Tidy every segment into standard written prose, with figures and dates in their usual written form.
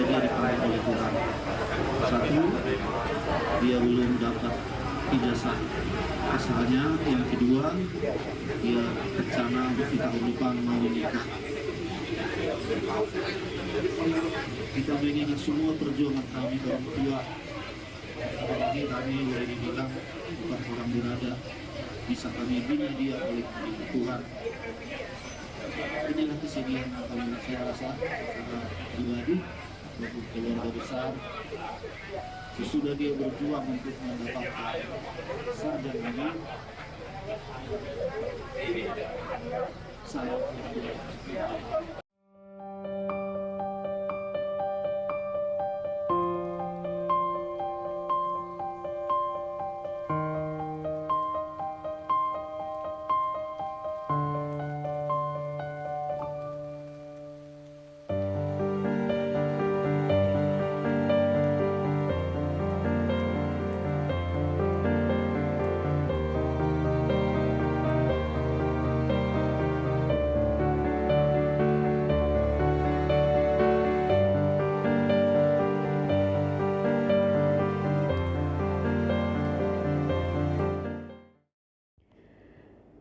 dia dipanggil oleh Tuhan. Satu, dia belum dapat ijazah asalnya. Yang kedua, dia rencana untuk di tahun depan mau menikah. Kita mengingat semua perjuangan kami orang tua. Apalagi kami boleh dibilang bukan orang berada, bisa kami bina dia oleh Tuhan. Inilah kesedihan yang kami saya rasa secara pribadi maupun keluarga besar. Sesudah dia berjuang untuk mendapatkan sarjana ini, saya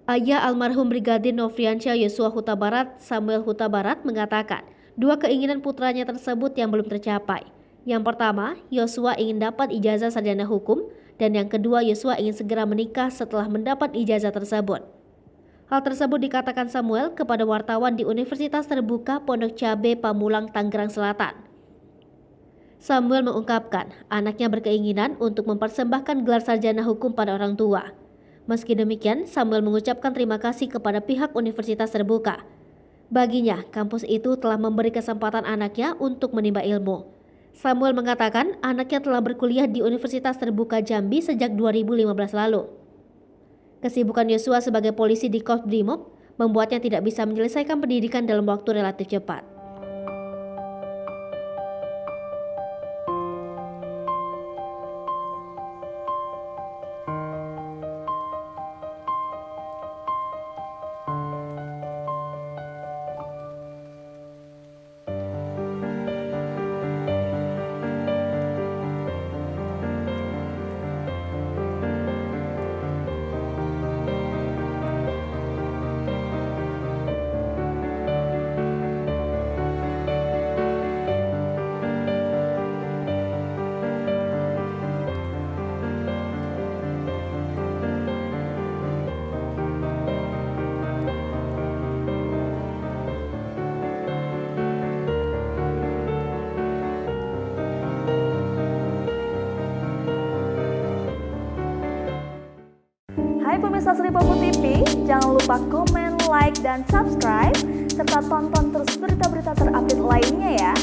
Ayah almarhum Brigadir Nofriansyah Yosua Huta Barat, Samuel Huta Barat, mengatakan dua keinginan putranya tersebut yang belum tercapai. Yang pertama, Yosua ingin dapat ijazah sarjana hukum, dan yang kedua, Yosua ingin segera menikah setelah mendapat ijazah tersebut. Hal tersebut dikatakan Samuel kepada wartawan di Universitas Terbuka Pondok Cabe Pamulang, Tangerang Selatan. Samuel mengungkapkan anaknya berkeinginan untuk mempersembahkan gelar sarjana hukum pada orang tua. Meski demikian, Samuel mengucapkan terima kasih kepada pihak Universitas Terbuka. Baginya, kampus itu telah memberi kesempatan anaknya untuk menimba ilmu. Samuel mengatakan anaknya telah berkuliah di Universitas Terbuka Jambi sejak 2015 lalu. Kesibukan Yosua sebagai polisi di Kobrimob membuatnya tidak bisa menyelesaikan pendidikan dalam waktu relatif cepat. Hai pemirsa Sri Popo TV, jangan lupa komen, like, dan subscribe, serta tonton terus berita-berita terupdate lainnya ya.